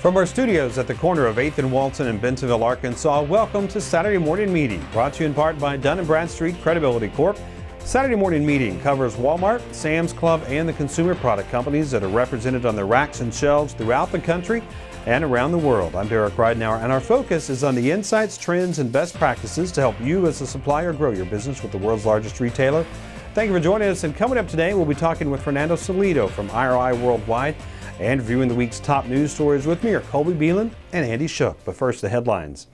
From our studios at the corner of 8th and Walton in Bentonville, Arkansas, welcome to Saturday Morning Meeting, brought to you in part by Dun & Bradstreet Credibility Corp. Saturday Morning Meeting covers Walmart, Sam's Club, and the consumer product companies that are represented on the racks and shelves throughout the country and around the world. I'm Derek Ridenauer, and our focus is on the insights, trends, and best practices to help you as a supplier grow your business with the world's largest retailer. Thank you for joining us, and coming up today, we'll be talking with Fernando Salido from IRI Worldwide, and reviewing the week's top news stories with me are Colby, Beland, and Andy Schuch. But first, the headlines.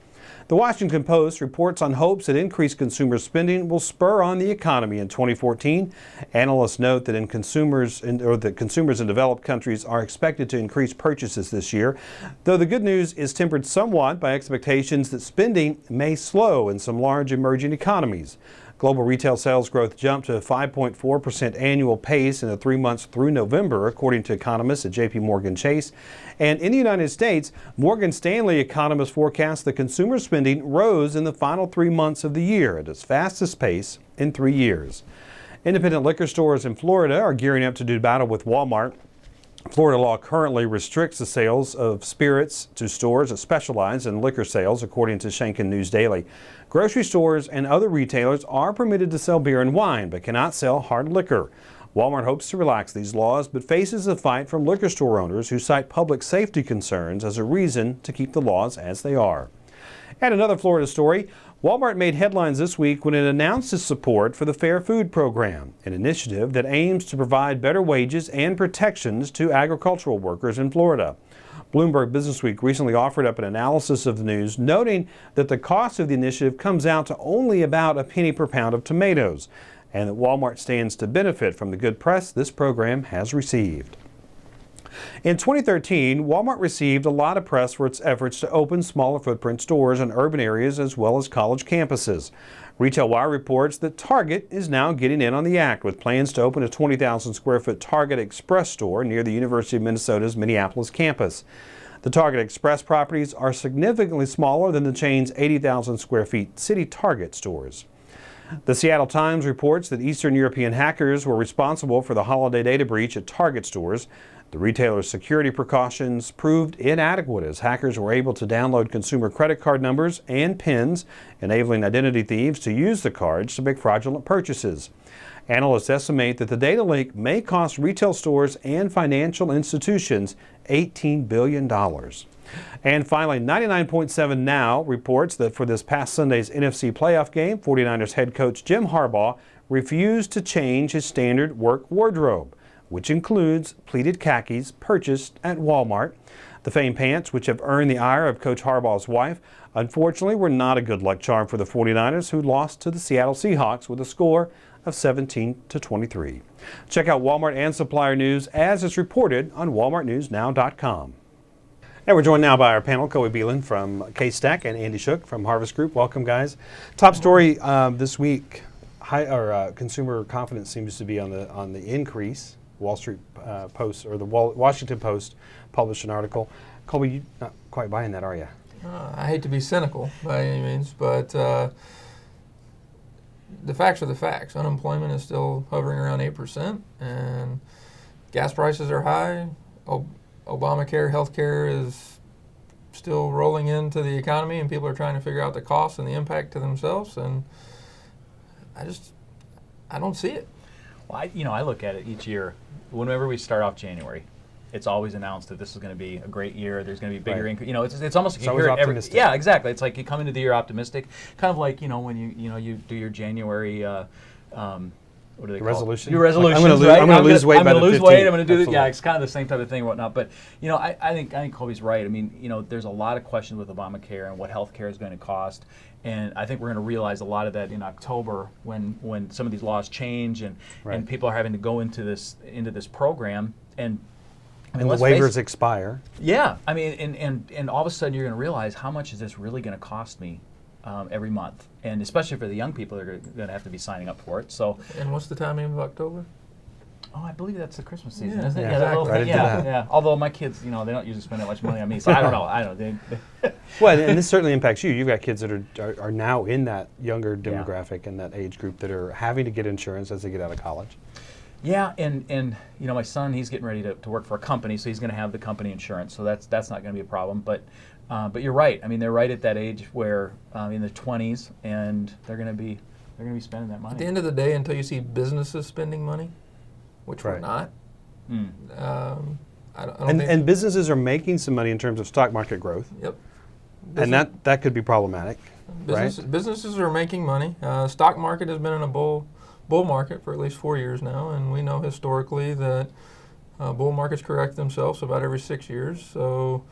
The Washington Post reports on hopes that increased consumer spending will spur on the economy in 2014. Analysts note that consumers in developed countries are expected to increase purchases this year, though the good news is tempered somewhat by expectations that spending may slow in some large emerging economies. Global retail sales growth jumped to a 5.4% annual pace in the 3 months through November, according to economists at J.P. Morgan Chase. And in the United States, Morgan Stanley economists forecast that consumer spending rose in the final 3 months of the year at its fastest pace in 3 years. Independent liquor stores in Florida are gearing up to do battle with Walmart. Florida law currently restricts the sales of spirits to stores that specialize in liquor sales, according to Shanken News Daily. Grocery stores and other retailers are permitted to sell beer and wine, but cannot sell hard liquor. Walmart hopes to relax these laws, but faces a fight from liquor store owners who cite public safety concerns as a reason to keep the laws as they are. And another Florida story, Walmart made headlines this week when it announced its support for the Fair Food Program, an initiative that aims to provide better wages and protections to agricultural workers in Florida. Bloomberg Businessweek recently offered up an analysis of the news, noting that the cost of the initiative comes out to only about a penny per pound of tomatoes, and that Walmart stands to benefit from the good press this program has received. In 2013, Walmart received a lot of press for its efforts to open smaller footprint stores in urban areas as well as college campuses. Retail Wire reports that Target is now getting in on the act with plans to open a 20,000 square foot Target Express store near the University of Minnesota's Minneapolis campus. The Target Express properties are significantly smaller than the chain's 80,000 square feet City Target stores. The Seattle Times reports that Eastern European hackers were responsible for the holiday data breach at Target stores. The retailer's security precautions proved inadequate as hackers were able to download consumer credit card numbers and PINs, enabling identity thieves to use the cards to make fraudulent purchases. Analysts estimate that the data leak may cost retail stores and financial institutions $18 billion. And finally, 99.7 Now reports that for this past Sunday's NFC playoff game, 49ers head coach Jim Harbaugh refused to change his standard work wardrobe, which includes pleated khakis purchased at Walmart. The famed pants, which have earned the ire of Coach Harbaugh's wife, unfortunately were not a good luck charm for the 49ers, who lost to the Seattle Seahawks with a score of 17-23. Check out Walmart and supplier news as it's reported on walmartnewsnow.com. And we're joined now by our panel, Colby Beland from K-Stack and Andy Schuch from Harvest Group. Welcome, guys. Top story this week, consumer confidence seems to be on the increase. Wall Street Post or the Washington Post published an article. Colby, you're not quite buying that, are you? I hate to be cynical by any means, but the facts are the facts. Unemployment is still hovering around 8%, and gas prices are high. Obamacare, healthcare is still rolling into the economy, and people are trying to figure out the cost and the impact to themselves, and I don't see it. Well, I look at it each year. Whenever we start off January, it's always announced that this is going to be a great year. There's going to be bigger increase. It's almost like you hear it optimistic. Yeah, exactly. It's like you come into the year optimistic, kind of like when you do your January. What do they call resolution? Your resolutions, like, I'm going to lose weight by the 15th. I'm going to lose weight. I'm going to do this. Yeah, it's kind of the same type of thing and whatnot. But I think Colby's right. I mean, there's a lot of questions with Obamacare and what health care is going to cost. And I think we're going to realize a lot of that in October when some of these laws change and people are having to go into this program and the waivers expire. Yeah, I mean, and all of a sudden you're going to realize how much is this really going to cost me every month, and especially for the young people that are going to have to be signing up for it. So. And what's the timing of October? Oh, I believe that's the Christmas season, Yeah, isn't it? yeah, exactly. Right into that. Yeah. Although my kids, they don't usually spend that much money on me, so I don't know. Well, and this certainly impacts you. You've got kids that are now in that younger demographic and that age group that are having to get insurance as they get out of college. Yeah, and my son, he's getting ready to work for a company, so he's going to have the company insurance, so that's not going to be a problem. But you're right. I mean, they're right at that age where in their 20s, and they're going to be spending that money. At the end of the day, until you see businesses spending money, which we're Right. not, I don't think. And businesses are making some money in terms of stock market growth, Yep. and that could be problematic, right? Businesses are making money. Stock market has been in a bull market for at least 4 years now, and we know historically that bull markets correct themselves about every 6 years. So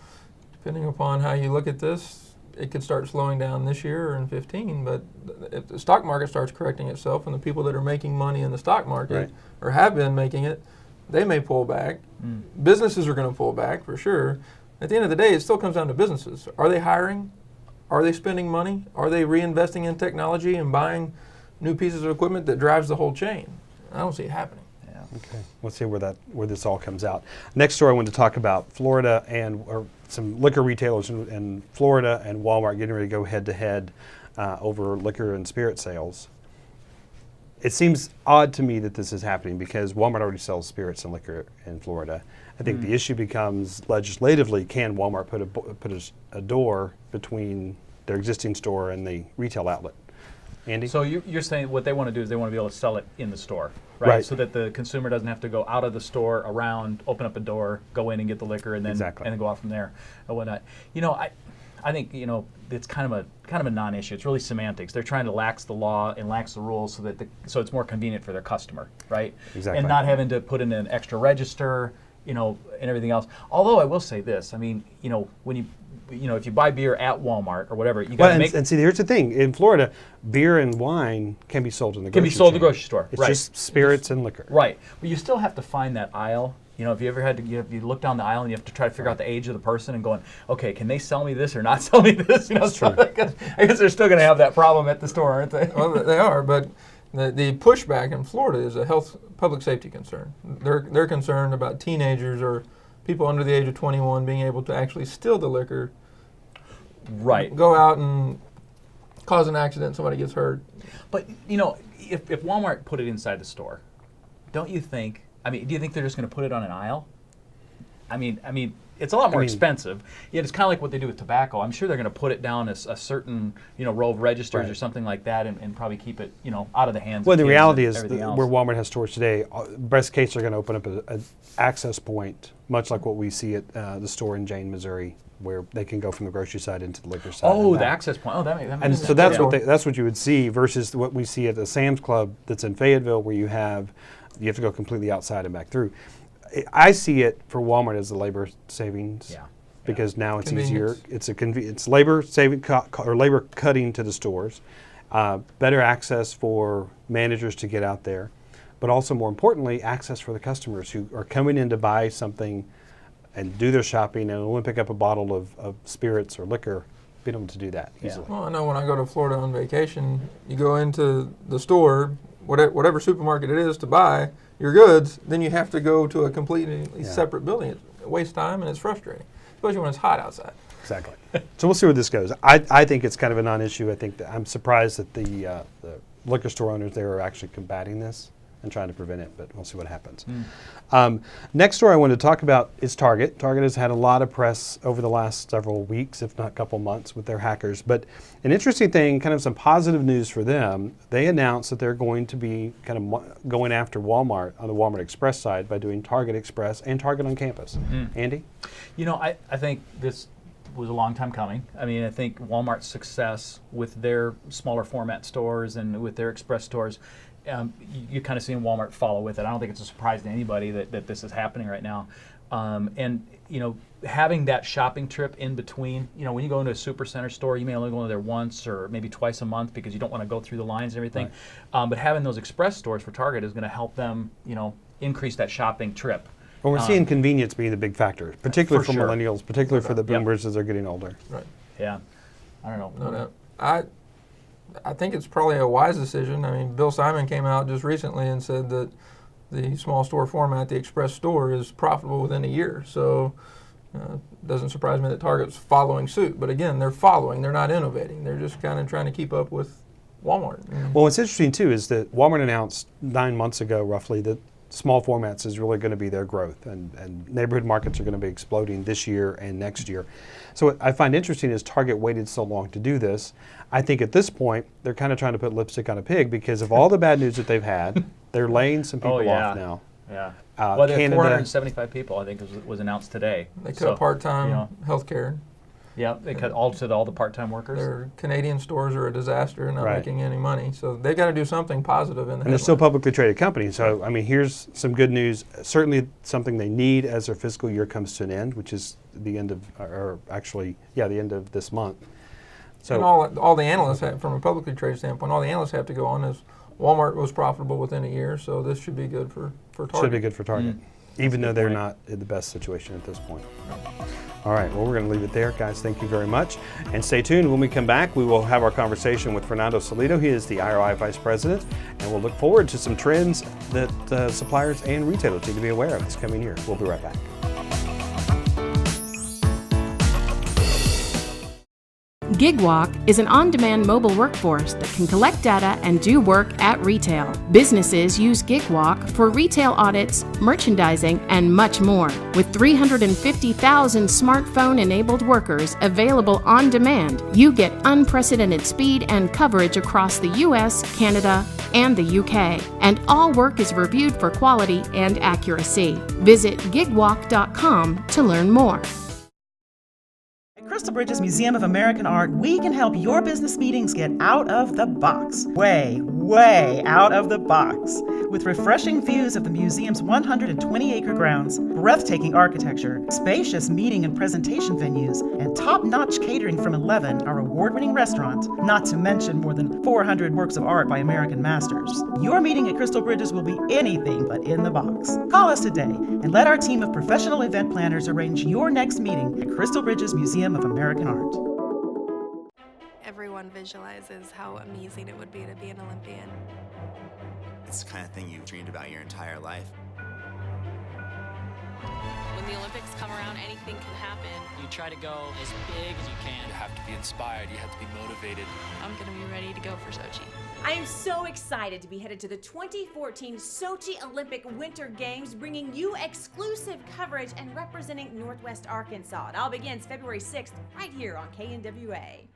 depending upon how you look at this, it could start slowing down this year or in 15. But if the stock market starts correcting itself and the people that are making money in the stock market Right. or have been making it, they may pull back. Businesses are going to pull back for sure. At the end of the day, it still comes down to businesses. Are they hiring? Are they spending money? Are they reinvesting in technology and buying new pieces of equipment that drives the whole chain? I don't see it happening. Yeah. Okay, let's see where this all comes out. Next story I wanted to talk about Florida or some liquor retailers in Florida and Walmart getting ready to go head to head over liquor and spirit sales. It seems odd to me that this is happening because Walmart already sells spirits and liquor in Florida. I think the issue becomes legislatively, can Walmart put a door between their existing store and the retail outlet? Andy? So you're saying what they want to do is they want to be able to sell it in the store, right? Right. So that the consumer doesn't have to go out of the store, around, open up a door, go in and get the liquor, and then Exactly. and then go out from there and whatnot. I think it's kind of a non-issue. It's really semantics. They're trying to lax the law and lax the rules so it's more convenient for their customer, right? Exactly. And not having to put in an extra register, and everything else. Although I will say this, I mean, when if you buy beer at Walmart or whatever, you got to make. And see, here's the thing: in Florida, beer and wine can be sold in the Can grocery be sold in chain. the grocery store, It's right. just spirits and liquor. Right, but you still have to find that aisle. If you ever had to, you look down the aisle and you have to try to figure out the age of the person and going, okay, can they sell me this or not sell me this? That's so true. I guess they're still going to have that problem at the store, aren't they? Well, they are, but the pushback in Florida is a public safety concern. They're concerned about teenagers or people under the age of 21 being able to actually steal the liquor, Right. go out and cause an accident, somebody gets hurt. But if Walmart put it inside the store, don't you think? I mean, do you think they're just going to put it on an aisle? I mean, it's a lot more expensive. Yet it's kind of like what they do with tobacco. I'm sure they're going to put it down as a certain row of registers Right. or something like that, and probably keep it out of the hands. Well, of the kids reality and is everything else. where Walmart has stores today, best case they're going to open up an access point, much like what we see at the store in Jane, Missouri, where they can go from the grocery side into the liquor side. Oh, and the back. access point. Oh, that makes And sense. so that's Yeah. that's what you would see versus what we see at the Sam's Club that's in Fayetteville, where you have to go completely outside and back through. I see it for Walmart as a labor savings. Yeah. Because now it's Convenience. easier. It's labor saving or labor cutting to the stores, better access for managers to get out there, but also more importantly, access for the customers who are coming in to buy something and do their shopping and only pick up a bottle of spirits or liquor, being able to do that Yeah. easily. Well, I know when I go to Florida on vacation, you go into the store, whatever supermarket it is, to buy your goods, then you have to go to a completely separate building. It wastes time and it's frustrating, especially when it's hot outside. Exactly. So we'll see where this goes. I think it's kind of a non-issue. I think I'm surprised that the liquor store owners there are actually combating this and trying to prevent it, but we'll see what happens. Next story I wanted to talk about is Target. Target has had a lot of press over the last several weeks, if not a couple months, with their hackers. But an interesting thing, kind of some positive news for them, they announced that they're going to be kind of going after Walmart on the Walmart Express side by doing Target Express and Target on campus. Andy? I think this was a long time coming. I mean, I think Walmart's success with their smaller format stores and with their express stores, you kind of seen Walmart follow with it. I don't think it's a surprise to anybody that this is happening right now. And having that shopping trip in between, when you go into a supercenter store, you may only go in there once or maybe twice a month because you don't want to go through the lines and everything. Right. But having those express stores for Target is going to help them, increase that shopping trip. Well, we're seeing convenience being the big factor, particularly for sure. millennials, particularly for the boomers as they're getting older. Right. Yeah. I don't know. No doubt. I think it's probably a wise decision. I mean, Bill Simon came out just recently and said that the small store format, the express store, is profitable within a year. So it doesn't surprise me that Target's following suit. But again, they're following. They're not innovating. They're just kind of trying to keep up with Walmart. Well, what's interesting, too, is that Walmart announced 9 months ago, roughly, that small formats is really going to be their growth, and neighborhood markets are going to be exploding this year and next year. So what I find interesting is Target waited so long to do this. I think at this point they're kind of trying to put lipstick on a pig because of all the bad news that they've had. They're laying some people off now. Yeah. Well, they have 475 people, I think, was announced today. They cut part-time healthcare. Yeah, they cut all the part-time workers. Their Canadian stores are a disaster, not making any money. So they got to do something positive in the And they're still publicly traded companies. So, I mean, here's some good news. Certainly something they need as their fiscal year comes to an end, which is the end of, the end of this month. So, and all the analysts have, from a publicly traded standpoint, all the analysts have to go on is Walmart was profitable within a year, so this should be good for Target. Should be good for Target, even though they're not in the best situation at this point. All right, well, we're going to leave it there. Guys, thank you very much. And stay tuned. When we come back, we will have our conversation with Fernando Salido. He is the IRI Vice President, and we'll look forward to some trends that suppliers and retailers need to be aware of this coming year. We'll be right back. GigWalk is an on-demand mobile workforce that can collect data and do work at retail. Businesses use GigWalk for retail audits, merchandising, and much more. With 350,000 smartphone-enabled workers available on demand, you get unprecedented speed and coverage across the U.S., Canada, and the UK. And all work is reviewed for quality and accuracy. Visit gigwalk.com to learn more. At Crystal Bridges Museum of American Art, we can help your business meetings get out of the box. Way out of the box. With refreshing views of the museum's 120-acre grounds, breathtaking architecture, spacious meeting and presentation venues, and top-notch catering from 11, our award-winning restaurant, not to mention more than 400 works of art by American masters. Your meeting at Crystal Bridges will be anything but in the box. Call us today and let our team of professional event planners arrange your next meeting at Crystal Bridges Museum of American Art. Everyone visualizes how amazing it would be to be an Olympian. It's the kind of thing you dreamed about your entire life. When the Olympics come around, anything can happen. You try to go as big as you can. You have to be inspired, you have to be motivated. I'm gonna be ready to go for Sochi. I am so excited to be headed to the 2014 Sochi Olympic Winter Games, bringing you exclusive coverage and representing Northwest Arkansas. It all begins February 6th, right here on KNWA.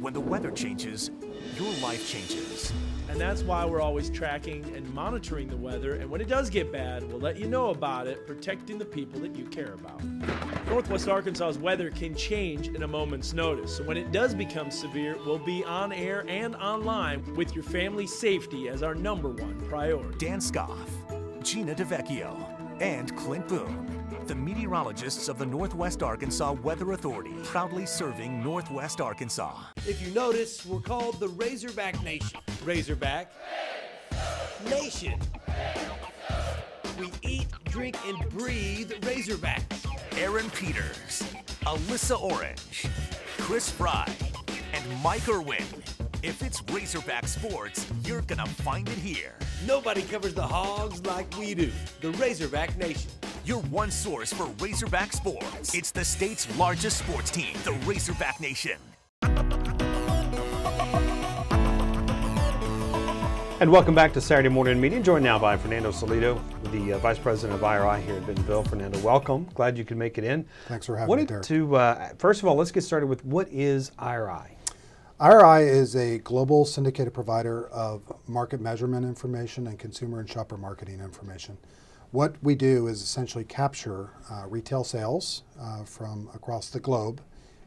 When the weather changes, your life changes. And that's why we're always tracking and monitoring the weather, and when it does get bad, we'll let you know about it, protecting the people that you care about. Northwest Arkansas's weather can change in a moment's notice, so when it does become severe, we'll be on air and online with your family's safety as our #1 priority. Dan Scoff, Gina DeVecchio, and Clint Boone, the meteorologists of the Northwest Arkansas Weather Authority, proudly serving Northwest Arkansas. If you notice, we're called the Razorback Nation. Razorback Nation. We eat, drink, and breathe Razorbacks. Aaron Peters, Alyssa Orange, Chris Fry, and Mike Irwin. If it's Razorback sports, you're gonna find it here. Nobody covers the Hogs like we do. The Razorback Nation. Your one source for Razorback sports. It's the state's largest sports team, the Razorback Nation. And welcome back to Saturday Morning Meeting, joined now by Fernando Salido, the Vice President of IRI here at Bentonville. Fernando, welcome. Glad you could make it in. Thanks for having me, Derek. First of all, let's get started with what is IRI? IRI is a global syndicated provider of market measurement information and consumer and shopper marketing information. What we do is essentially capture retail sales from across the globe,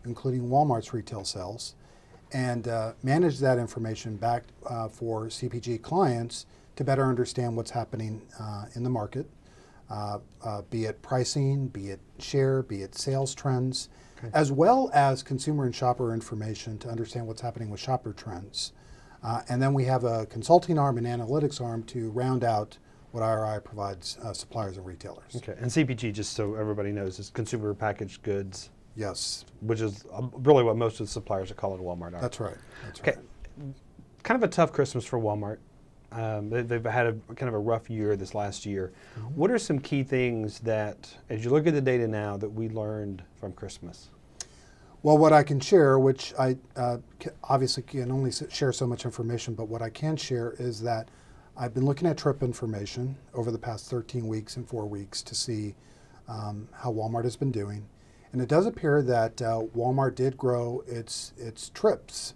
including Walmart's retail sales, and manage that information back for CPG clients to better understand what's happening in the market, be it pricing, be it share, be it sales trends, as well as consumer and shopper information to understand what's happening with shopper trends. And then we have a consulting arm and analytics arm to round out what IRI provides suppliers and retailers. Okay, and CPG, just so everybody knows, is consumer packaged goods. Yes. Which is really what most of the suppliers that call it Walmart are. That's right. Okay. Kind of a tough Christmas for Walmart. They've had a kind of a rough year this last year. Mm-hmm. What are some key things that, as you look at the data now, that we learned from Christmas? Well, what I can share, which I obviously can only share so much information, but what I can share is that I've been looking at trip information over the past 13 weeks and 4 weeks to see how Walmart has been doing. And it does appear that Walmart did grow its trips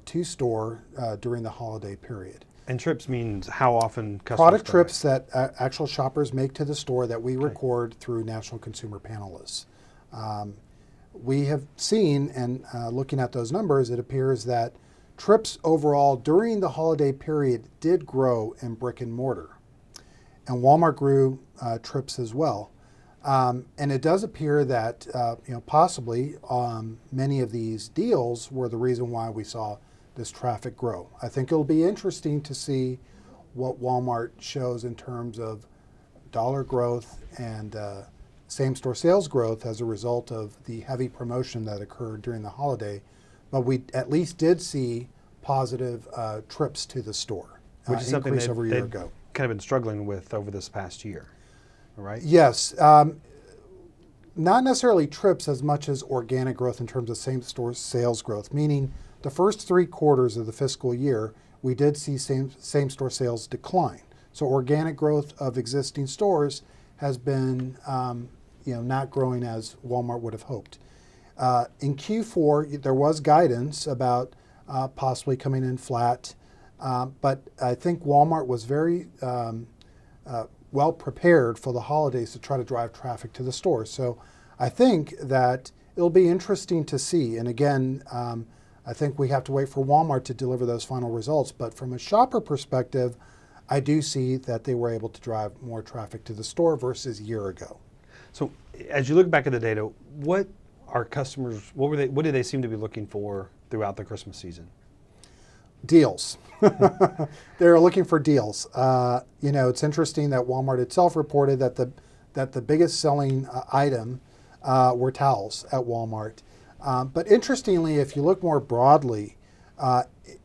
to store during the holiday period. And trips means how often customers Product go trips that actual shoppers make to the store that we record through National Consumer Panel lists. We have seen, and looking at those numbers, it appears that trips overall during the holiday period did grow in brick and mortar. And Walmart grew trips as well. And it does appear that possibly many of these deals were the reason why we saw this traffic grow. I think it'll be interesting to see what Walmart shows in terms of dollar growth and same-store sales growth as a result of the heavy promotion that occurred during the holiday. But we at least did see positive trips to the store, which is something increase over a year ago. Kind of been struggling with over this past year, right? Yes. Not necessarily trips as much as organic growth in terms of same-store sales growth, meaning the first 3 quarters of the fiscal year, we did see same-store sales decline. So organic growth of existing stores has been not growing as Walmart would have hoped. In Q4, there was guidance about possibly coming in flat, but I think Walmart was very well prepared for the holidays to try to drive traffic to the store. So I think that it'll be interesting to see. And again, I think we have to wait for Walmart to deliver those final results. But from a shopper perspective, I do see that they were able to drive more traffic to the store versus a year ago. So as you look back at the data, what are customers, what do they seem to be looking for throughout the Christmas season? Deals. They're looking for deals. It's interesting that Walmart itself reported that the biggest selling item were towels at Walmart. But interestingly, if you look more broadly,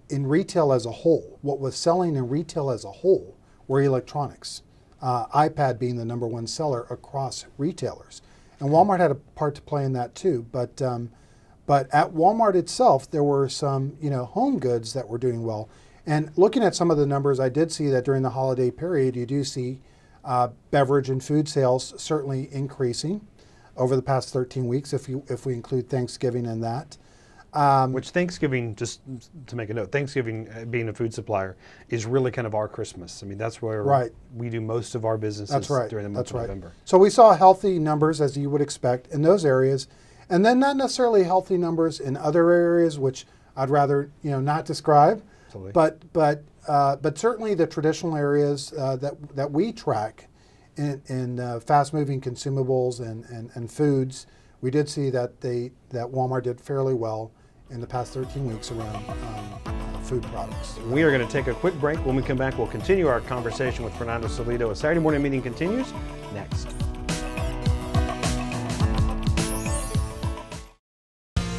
in retail as a whole, what was selling in retail as a whole were electronics. iPad being the #1 seller across retailers. And Walmart had a part to play in that too. But at Walmart itself, there were some home goods that were doing well. And looking at some of the numbers, I did see that during the holiday period, you do see beverage and food sales certainly increasing over the past 13 weeks, if we include Thanksgiving in that. Which Thanksgiving, just to make a note, Thanksgiving being a food supplier is really kind of our Christmas. I mean, that's where we do most of our businesses during the month of November. So we saw healthy numbers, as you would expect, in those areas, and then not necessarily healthy numbers in other areas, which I'd rather not describe. Absolutely. But certainly the traditional areas that we track in fast-moving consumables and foods, we did see that Walmart did fairly well in the past 13 weeks around food products. We are going to take a quick break. When we come back, we'll continue our conversation with Fernando Salido. A Saturday morning meeting continues next.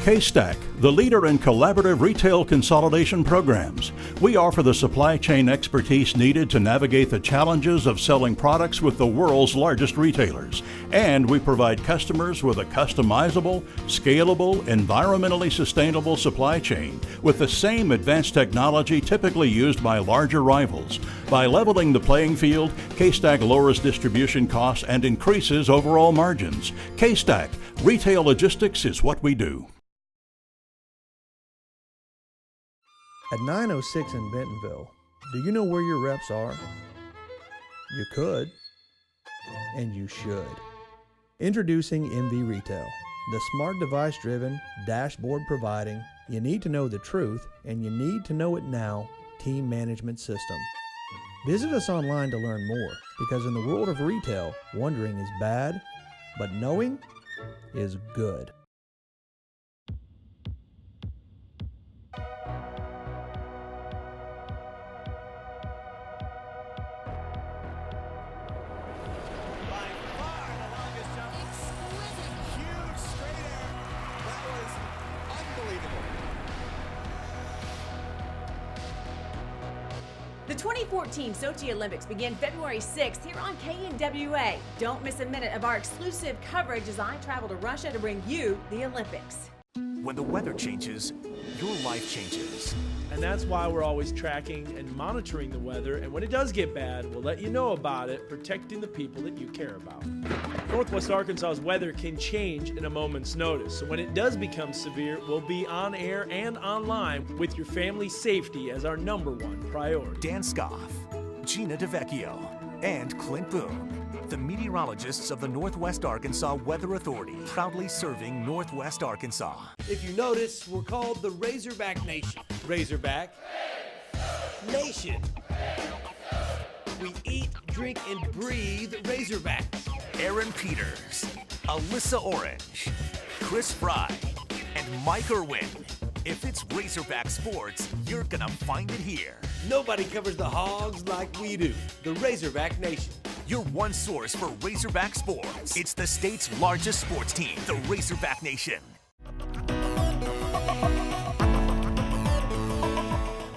K-Stack, the leader in collaborative retail consolidation programs. We offer the supply chain expertise needed to navigate the challenges of selling products with the world's largest retailers. And we provide customers with a customizable, scalable, environmentally sustainable supply chain with the same advanced technology typically used by larger rivals. By leveling the playing field, K-Stack lowers distribution costs and increases overall margins. K-Stack, retail logistics is what we do. At 906 in Bentonville, do you know where your reps are? You could, and you should. Introducing MV Retail, the smart device-driven, dashboard providing, you need to know the truth, and you need to know it now, team management system. Visit us online to learn more, because in the world of retail, wondering is bad, but knowing is good. The 2014 Sochi Olympics begin February 6th here on KNWA. Don't miss a minute of our exclusive coverage as I travel to Russia to bring you the Olympics. When the weather changes, your life changes. And that's why we're always tracking and monitoring the weather, and when it does get bad, we'll let you know about it, protecting the people that you care about. Northwest Arkansas's weather can change in a moment's notice, so when it does become severe, we'll be on air and online with your family's safety as our #1 priority. Dan Scoff, Gina DeVecchio, and Clint Boone, the meteorologists of the Northwest Arkansas Weather Authority, proudly serving Northwest Arkansas. If you notice, we're called the Razorback Nation. Razorback Nation. We eat, drink, and breathe Razorbacks. Aaron Peters, Alyssa Orange, Chris Fry, and Mike Irwin. If it's Razorback sports, you're gonna find it here. Nobody covers the Hogs like we do. The Razorback Nation. Your one source for Razorback sports. It's the state's largest sports team, the Razorback Nation.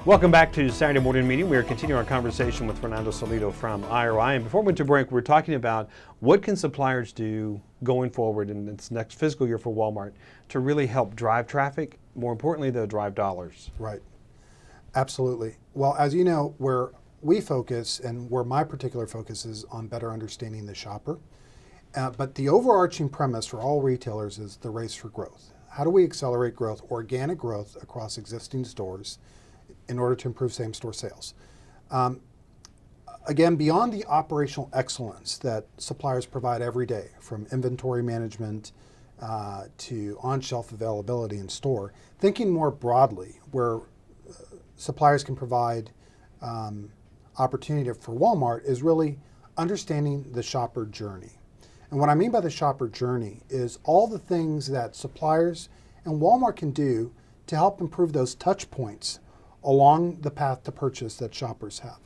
Welcome back to Saturday Morning Meeting. We are continuing our conversation with Fernando Salido from IRI. And before we went to break, we were talking about what can suppliers do going forward in this next fiscal year for Walmart to really help drive traffic, more importantly, though, drive dollars. Right. Absolutely. Well, as you know, where we focus and where my particular focus is on better understanding the shopper. But the overarching premise for all retailers is the race for growth. How do we accelerate growth, organic growth across existing stores in order to improve same-store sales? Again, beyond the operational excellence that suppliers provide every day, from inventory management to on-shelf availability in store, thinking more broadly where suppliers can provide opportunity for Walmart is really understanding the shopper journey. And what I mean by the shopper journey is all the things that suppliers and Walmart can do to help improve those touch points along the path to purchase that shoppers have.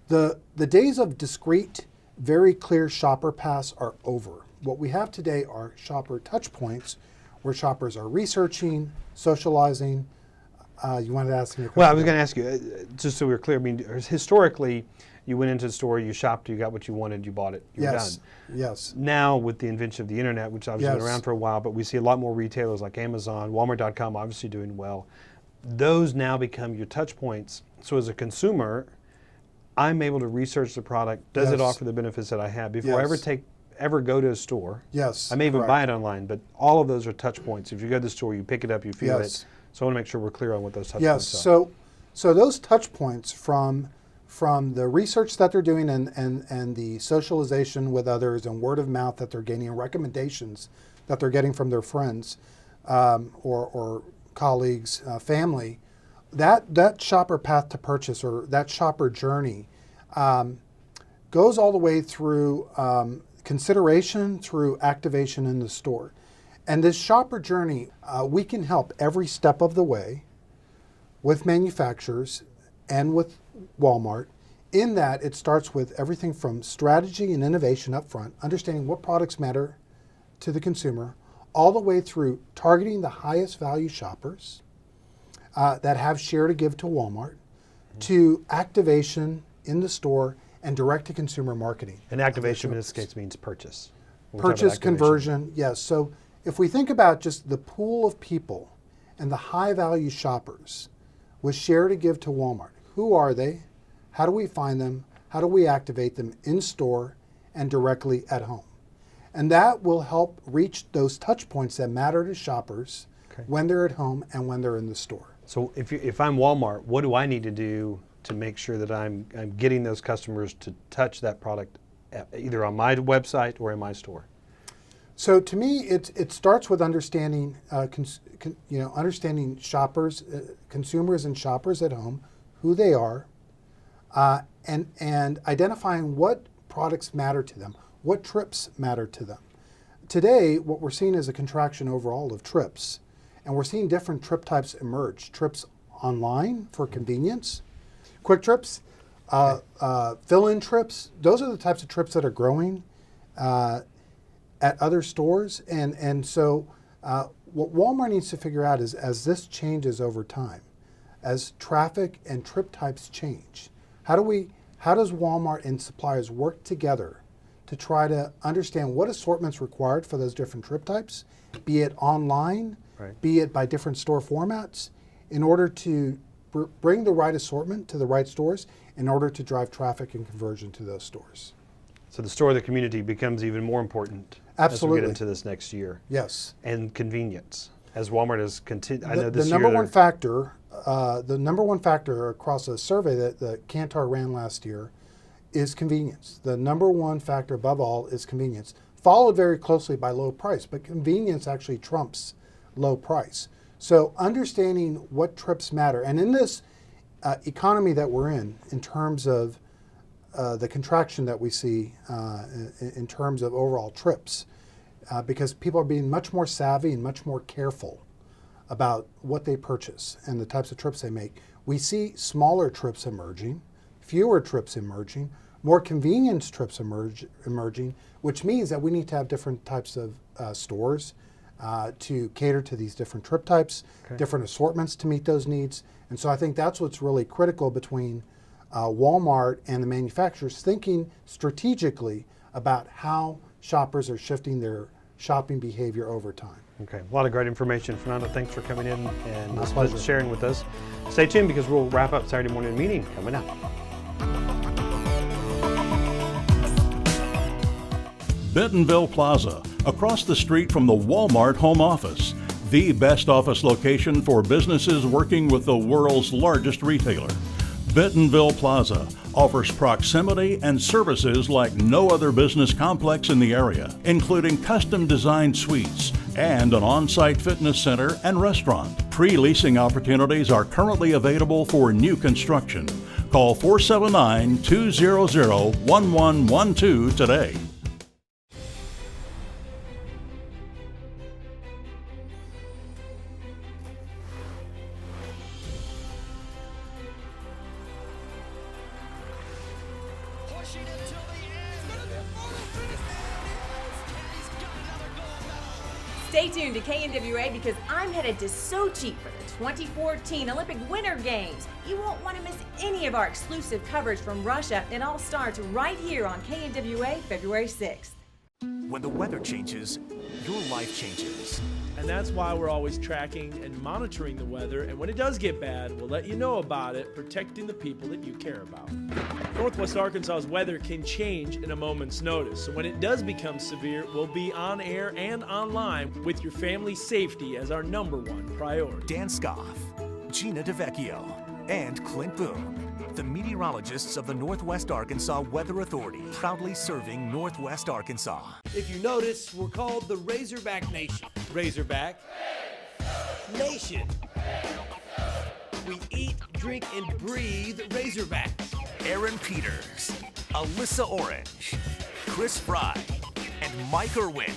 The days of discrete, very clear shopper paths are over. What we have today are shopper touch points where shoppers are researching, socializing. You wanted to ask me a question? Well, I was going to ask you, just so we're clear, I mean, historically, you went into the store, you shopped, you got what you wanted, you bought it, you're done. Yes. Now, with the invention of the internet, which obviously has been around for a while, but we see a lot more retailers like Amazon, Walmart.com obviously doing well. Those now become your touch points. So as a consumer, I'm able to research the product. Does it offer the benefits that I have before I ever go to a store? Yes. I may even buy it online, but all of those are touch points. If you go to the store, you pick it up, you feel it. So I want to make sure we're clear on what those touch points are. Yes. So those touch points from the research that they're doing and the socialization with others and word of mouth that they're gaining and recommendations that they're getting from their friends or colleagues, family, that shopper path to purchase or that shopper journey goes all the way through consideration through activation in the store. And this shopper journey, we can help every step of the way with manufacturers and with Walmart, in that it starts with everything from strategy and innovation up front, understanding what products matter to the consumer, all the way through targeting the highest value shoppers that have share to give to Walmart, to activation in the store and direct-to-consumer marketing. And activation in this case means purchase. Purchase, conversion, yes. So if we think about just the pool of people and the high-value shoppers with share to give to Walmart, who are they? How do we find them? How do we activate them in store and directly at home? And that will help reach those touch points that matter to shoppers when they're at home and when they're in the store. So if I'm Walmart, what do I need to do to make sure that I'm getting those customers to touch that product either on my website or in my store? So to me, it starts with understanding, understanding shoppers, consumers and shoppers at home, who they are, and identifying what products matter to them, what trips matter to them. Today, what we're seeing is a contraction overall of trips, and we're seeing different trip types emerge. Trips online for convenience, quick trips, fill-in trips. Those are the types of trips that are growing at other stores. And so what Walmart needs to figure out is, as this changes over time, as traffic and trip types change, how does Walmart and suppliers work together to try to understand what assortment's required for those different trip types, be it online, be it by different store formats, in order to bring the right assortment to the right stores in order to drive traffic and conversion to those stores. So the store of the community becomes even more important Absolutely. as we get into this next year. Yes. And convenience, as Walmart has continued. I know The this number year one factor, the number one factor across a survey that Kantar ran last year is convenience. The number one factor above all is convenience, followed very closely by low price, but convenience actually trumps low price. So understanding what trips matter, and in this economy that we're in terms of the contraction that we see in terms of overall trips, because people are being much more savvy and much more careful about what they purchase and the types of trips they make. We see smaller trips emerging, fewer trips emerging, more convenience trips emerging, which means that we need to have different types of stores to cater to these different trip types, different assortments to meet those needs. And so I think that's what's really critical between Walmart and the manufacturers, thinking strategically about how shoppers are shifting their shopping behavior over time. Okay, a lot of great information. Fernando, thanks for coming in and sharing with us. Stay tuned because we'll wrap up Saturday morning meeting coming up. Bentonville Plaza, across the street from the Walmart home office, the best office location for businesses working with the world's largest retailer. Bentonville Plaza offers proximity and services like no other business complex in the area, including custom designed suites and an on-site fitness center and restaurant. Pre-leasing opportunities are currently available for new construction. Call 479-200-1112 today. Stay tuned to KNWA because I'm headed to Sochi for the 2014 Olympic Winter Games. You won't want to miss any of our exclusive coverage from Russia. It all starts right here on KNWA February 6th. When the weather changes, your life changes. And that's why we're always tracking and monitoring the weather, and when it does get bad, we'll let you know about it, protecting the people that you care about. Northwest Arkansas's weather can change in a moment's notice, so when it does become severe, we'll be on air and online with your family's safety as our #1 priority. Dan Scoff, Gina DeVecchio, and Clint Boone, the meteorologists of the Northwest Arkansas Weather Authority, proudly serving Northwest Arkansas. If you notice, we're called the Razorback Nation. Razorback Nation. We eat, drink, and breathe Razorbacks. Aaron Peters, Alyssa Orange, Chris Fry, and Mike Irwin.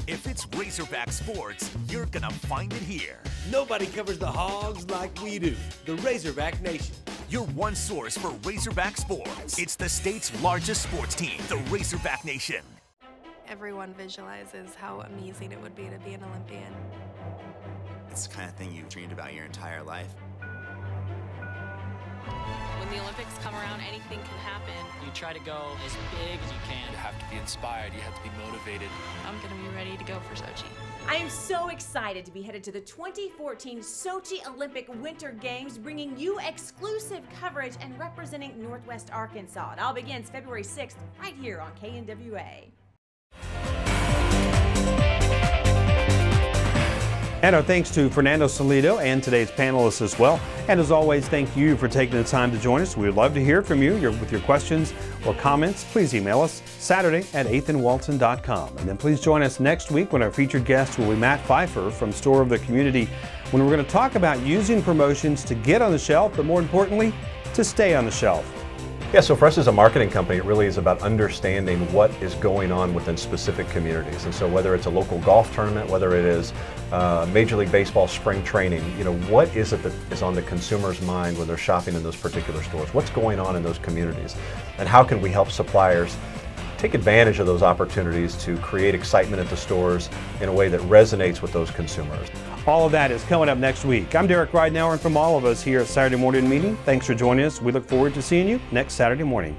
If it's Razorback sports, you're gonna find it here. Nobody covers the Hogs like we do. The Razorback Nation. Your one source for Razorback sports. It's the state's largest sports team, the Razorback Nation. Everyone visualizes how amazing it would be to be an Olympian. It's the kind of thing you've dreamed about your entire life. When the Olympics come around, anything can happen. You try to go as big as you can. You have to be inspired, you have to be motivated. I'm going to be ready to go for Sochi. I am so excited to be headed to the 2014 Sochi Olympic Winter Games, bringing you exclusive coverage and representing Northwest Arkansas. It all begins February 6th right here on KNWA. And our thanks to Fernando, Salido, and today's panelists as well. And as always, thank you for taking the time to join us. We would love to hear from you with your questions or comments. Please email us Saturday at 8thandwalton.com. And then please join us next week when our featured guest will be Matt Pfeiffer from Store of the Community, when we're going to talk about using promotions to get on the shelf, but more importantly, to stay on the shelf. Yeah, so for us as a marketing company, it really is about understanding what is going on within specific communities. And so whether it's a local golf tournament, whether it is Major League Baseball spring training, what is it that is on the consumer's mind when they're shopping in those particular stores? What's going on in those communities? And how can we help suppliers take advantage of those opportunities to create excitement at the stores in a way that resonates with those consumers? All of that is coming up next week. I'm Derek Ridenauer, and from all of us here at Saturday Morning Meeting, thanks for joining us. We look forward to seeing you next Saturday morning.